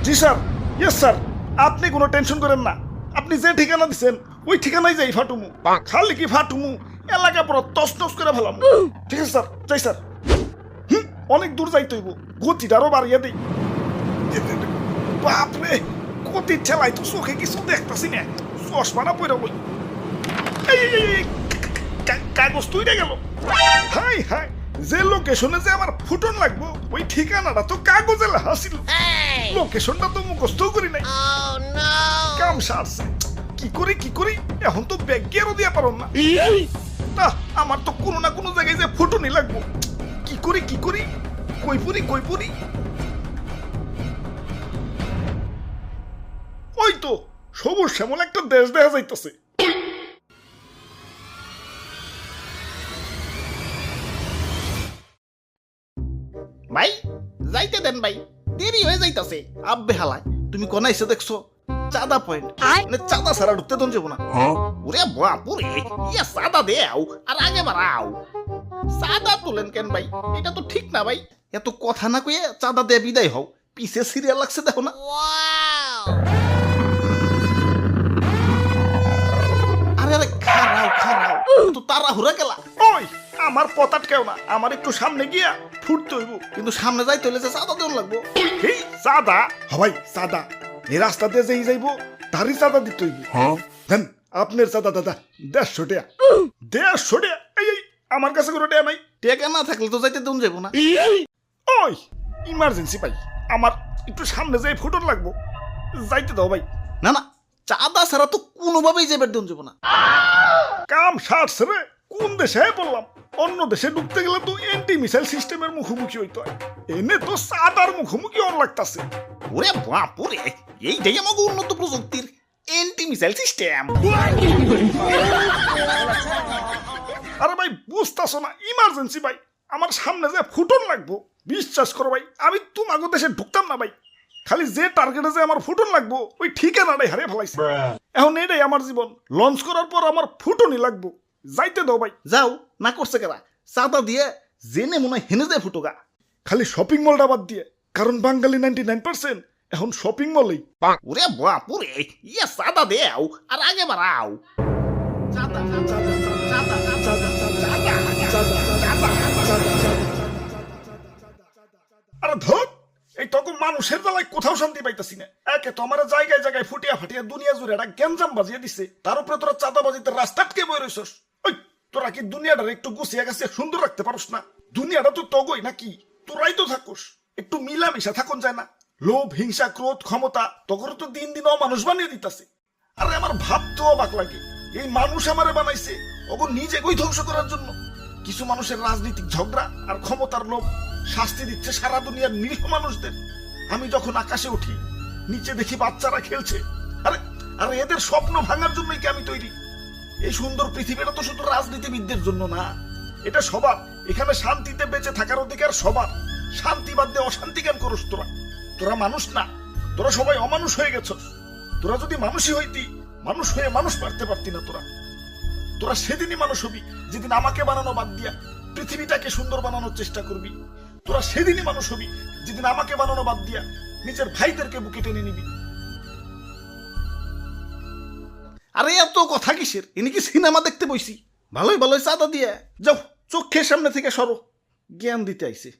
জি sir, yes sir, আপনি কোনো tension করেন না। আপনি যে ঠিকানা দিচ্ছেন ওই ঠিকানায় যাই ফাটুমু। খালি কি ফাটুমু, এলাকা পুরো তছনছ করে ফেলাম। ঠিক আছে স্যার, যাই স্যার। অনেক দূর যাইতে হইব, গতিটা আরো বাড়িয়ে দিই। বাপরে, গতি ঠেলাই তো চোখে কিছু দেখতেছি না, চশমাটা পরে বই। কাগজ তুইটা গেল। হাই হাই, যে লোকেশনে যে আমার ফুটন লাগবো ওই ঠিকানাটা তো কাগজে লেখা ছিল, লোকেশনটা তো মুখস্থ করি নাই। কাম সারছে, কি করি এখন তো ব্যাগ গিয়ারও দিয়া পারো না। আমার তো কোনো না কোনো জায়গায় যে ফুটনই লাগবো। কি করি কই পড়ি। ওই তো সবুজ শ্যামল একটা দেশ দেখা যাইতেছে। ভাই যাইতে দেন ভাই, দেরি হয়ে যাইতাছে। আব্বে হালায়, তুমি কোন এসে দেখছো? চাঁদা পয়েন্ট, মানে চাঁদা ছাড়া ঢুকতে দন যাবো না। ওরে বাপুরে, ইয়া চাঁদা দেও আর আগে বাড়াও। চাঁদা তুলেন কেন ভাই? এটা তো ঠিক না ভাই। এত কথা না কয়ে চাঁদা দিয়ে বিদায় হও, পিছে সিরিয়াল লাগছে দেখো না। আরে আরে খারাও, তো তাড়াহুড়া গেলা। ওই আমার পতাট কেউ না, আমার একটু সামনে গিয়া ফুটতে হইব। কিন্তু সামনে যাইতে হলে যে চাঁদা দেওয়া লাগবো। এই চাঁদা হবাই চাঁদা, এই রাস্তাতে যেই যাইব তারই চাঁদা দিতে হইব। দেন আপনার চাঁদা দাদা 150 টাকা। 150 টাকা? এই আমার কাছে কোনো টাকা নাই। টেকা না থাকলে তো যাইতে দেন যাবো না। ওই ইমার্জেন্সি ভাই, আমার একটু সামনে যাই ফুটন লাগবো, যাইতে দাও ভাই। না না, চাঁদা ছাড়া তো কোনোভাবেই যাবার দেন যাবো না। কাম সারছে রে, কোন দেশে বললাম? অন্য দেশে ঢুকতে গেলে তো এন্টি মিসাইল সিস্টেমের মুখোমুখি হইতে হয়, এনে তো চাঁদার মুখোমুখি অন লাগতাছে। ওরে বাপুরে, এইটাই আমাকে উন্নত প্রযুক্তির এন্টি মিসাইল সিস্টেম। আরে ভাই বুঝতাছো না, ইমার্জেন্সি ভাই, আমার সামনে যে ফুটন লাগবো। বিশ্বাস করো ভাই, আমি তোমাকে দেশে ঢুকতাম না ভাই। খালি যে টার্গেটে যে আমার ফুটন লাগবো ওই ঠিকানাটাই হারিয়ে ফেলাইছে। এখন এটাই আমার জীবন, লঞ্চ করার পর আমার ফুটনই লাগবো, যাইতে দাও ভাই। যাও, না করছে কেরা? চাঁদা দিয়ে জেনে মনে হয় হেনে যায় ফুটোগা। খালি শপিং মলটা বাদ দিয়ে, কারণ বাঙালি 99% এখন শপিং মলেই। ওরে বাপুরে, ইয়া চাঁদা দেও আর আগে বাড়াও। চাঁদা চাঁদা চাঁদা চাঁদা আরে ধর, এই তখন মানুষের বেলায় কোথাও শান্তি পাইতাছি না। একে তো আমার জায়গায় জায়গায় ফুটিয়া ফাটিয়া দুনিয়া জুড়ে একটা গ্যাঞ্জাম বাজিয়ে দিছে, তার উপরে তোরা চাঁদা বাজিতে রাস্তা আটকে বই রইছস। ওই তোরা কি দুনিয়াটার একটু গুছিয়ে গেছে সুন্দর রাখতে পারস না? দুনিয়াটা তো তগই নাকি, তোরাই তো থাকুস, একটু মিলামিশা থাকুন যায় না? লোভ, হিংসা, ক্রোধ, ক্ষমতা তখন তো দিন দিন অমানুষ বানিয়ে দিতাছে। আরে আমার ভাবতেও অবাক লাগে, এই মানুষ আমারে বানাইছে ওগো নিজে গই ধ্বংস করার জন্য। কিছু মানুষের রাজনৈতিক ঝগড়া আর ক্ষমতার লোভ শাস্তি দিচ্ছে সারা দুনিয়ার নিরীহ মানুষদের। আমি যখন আকাশে উঠি, নিচে দেখি বাচ্চারা খেলছে। আরে আরে এদের স্বপ্ন ভাঙার জন্যই কি আমি তৈরি? এই সুন্দর পৃথিবীটা তো শুধু রাজনীতিবিদদের জন্য না, এটা সবার। এখানে শান্তিতে বেঁচে থাকার অধিকার সবার। শান্তি বাদ দিয়ে অশান্তি কেন করস তোরা? তোরা মানুষ না, তোরা সবাই অমানুষ হয়ে গেছস। তোরা যদি মানুষই হইতি, মানুষ হয়ে মানুষ মারতে পারতি না। তোরা সেদিনই মানুষ হবি যেদিন আমাকে বানানো বাদ দিয়া পৃথিবীটাকে সুন্দর বানানোর চেষ্টা করবি। তোরা সেদিনই মানুষ হবি যেদিন আমাকে বানানো বাদ দিয়া নিজের ভাইদেরকে বুকে টেনে নিবি। আরে এত কথা কিসের? ইনি কি সিনেমা দেখতে বইছি? ভালোই চাঁদা দিয়ে যাও, চোখের সামনে থেকে সরো। জ্ঞান দিতে আইছে।